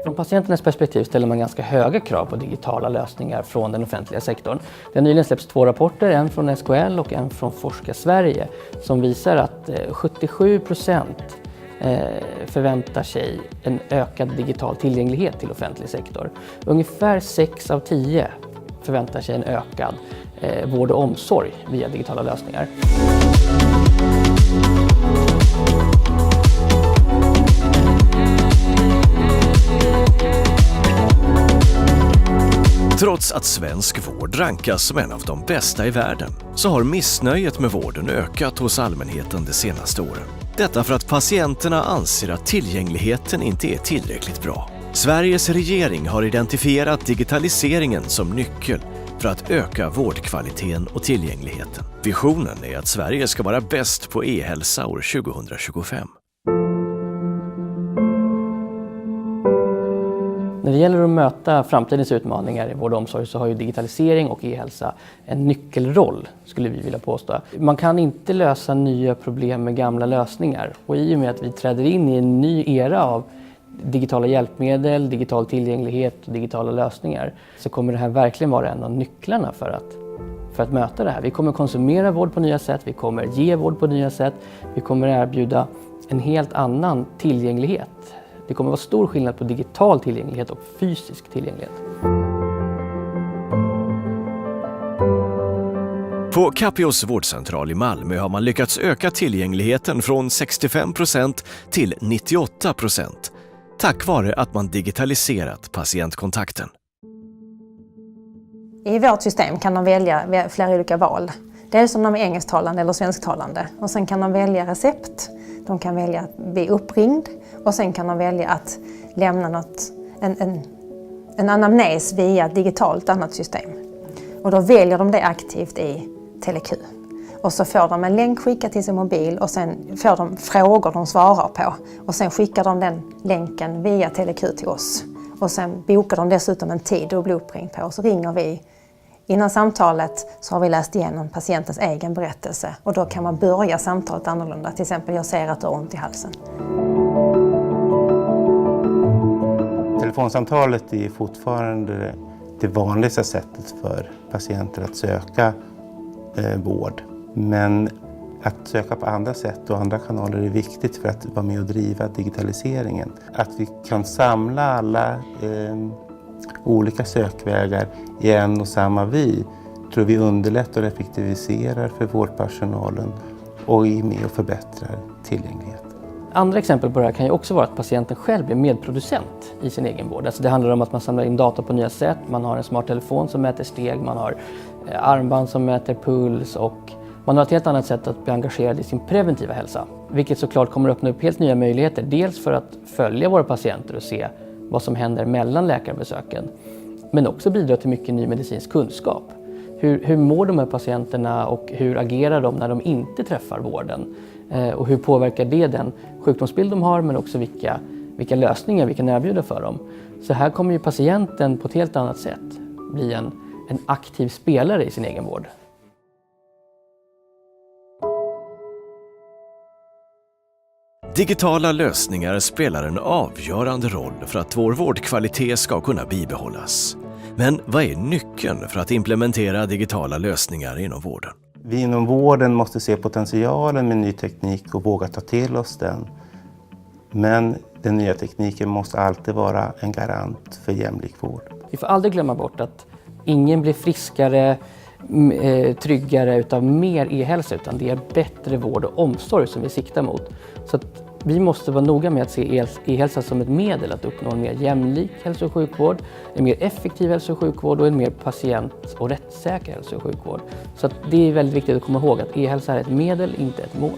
Från patienternas perspektiv ställer man ganska höga krav på digitala lösningar från den offentliga sektorn. Det har nyligen släppts 2 rapporter, en från SKL och en från Forska Sverige, som visar att 77% förväntar sig en ökad digital tillgänglighet till offentlig sektor. Ungefär 6 av 10 förväntar sig en ökad vård och omsorg via digitala lösningar. Trots att svensk vård rankas som en av de bästa i världen så har missnöjet med vården ökat hos allmänheten de senaste åren. Detta för att patienterna anser att tillgängligheten inte är tillräckligt bra. Sveriges regering har identifierat digitaliseringen som nyckel för att öka vårdkvaliteten och tillgängligheten. Visionen är att Sverige ska vara bäst på e-hälsa år 2025. När det gäller att möta framtidens utmaningar i vård och omsorg så har ju digitalisering och e-hälsa en nyckelroll, skulle vi vilja påstå. Man kan inte lösa nya problem med gamla lösningar, och i och med att vi träder in i en ny era av digitala hjälpmedel, digital tillgänglighet och digitala lösningar, så kommer det här verkligen vara en av nycklarna för att möta det här. Vi kommer konsumera vård på nya sätt, vi kommer ge vård på nya sätt, vi kommer erbjuda en helt annan tillgänglighet. Det kommer vara stor skillnad på digital tillgänglighet och fysisk tillgänglighet. På Capios vårdcentral i Malmö har man lyckats öka tillgängligheten från 65% till 98% tack vare att man digitaliserat patientkontakten. I vårt system kan de välja flera olika val. Dels om de är engelsktalande eller svensktalande. Och sen kan de välja recept, de kan välja att bli uppringd och sen kan de välja att lämna en anamnes via ett digitalt annat system. Och då väljer de det aktivt i TeleQ. Och så får de en länk skickad till sin mobil och sen får de frågor de svarar på. Och sen skickar de den länken via TeleQ till oss. Och sen bokar de dessutom en tid att bli uppringd på och så ringer vi. Innan samtalet så har vi läst igenom patientens egen berättelse och då kan man börja samtalet annorlunda. Till exempel, jag ser att du har ont i halsen. Telefonsamtalet är fortfarande det vanligaste sättet för patienter att söka vård. Men att söka på andra sätt och andra kanaler är viktigt för att vara med och driva digitaliseringen. Att vi kan samla alla olika sökvägar i en och samma vy tror vi underlättar och effektiviserar för vårdpersonalen och är med och förbättrar tillgänglighet. Andra exempel på det här kan ju också vara att patienten själv blir medproducent i sin egen vård. Alltså det handlar om att man samlar in data på nya sätt, man har en smart telefon som mäter steg, man har armband som mäter puls och man har ett helt annat sätt att bli engagerad i sin preventiva hälsa. Vilket såklart kommer att öppna upp helt nya möjligheter. Dels för att följa våra patienter och se vad som händer mellan läkarbesöken. Men också bidra till mycket ny medicinsk kunskap. Hur mår de här patienterna och hur agerar de när de inte träffar vården? Och hur påverkar det den sjukdomsbild de har men också vilka lösningar vi kan erbjuda för dem. Så här kommer ju patienten på ett helt annat sätt bli en aktiv spelare i sin egen vård. Digitala lösningar spelar en avgörande roll för att vår vårdkvalitet ska kunna bibehållas. Men vad är nyckeln för att implementera digitala lösningar inom vården? Vi inom vården måste se potentialen med ny teknik och våga ta till oss den. Men den nya tekniken måste alltid vara en garant för jämlik vård. Vi får aldrig glömma bort att ingen blir friskare, tryggare utav mer e-hälsa, utan det är bättre vård och omsorg som vi siktar mot. Så att vi måste vara noga med att se e-hälsa som ett medel att uppnå en mer jämlik hälso- och sjukvård, en mer effektiv hälso- och sjukvård och en mer patient- och rättssäker hälso- och sjukvård. Så att det är väldigt viktigt att komma ihåg att e-hälsa är ett medel, inte ett mål.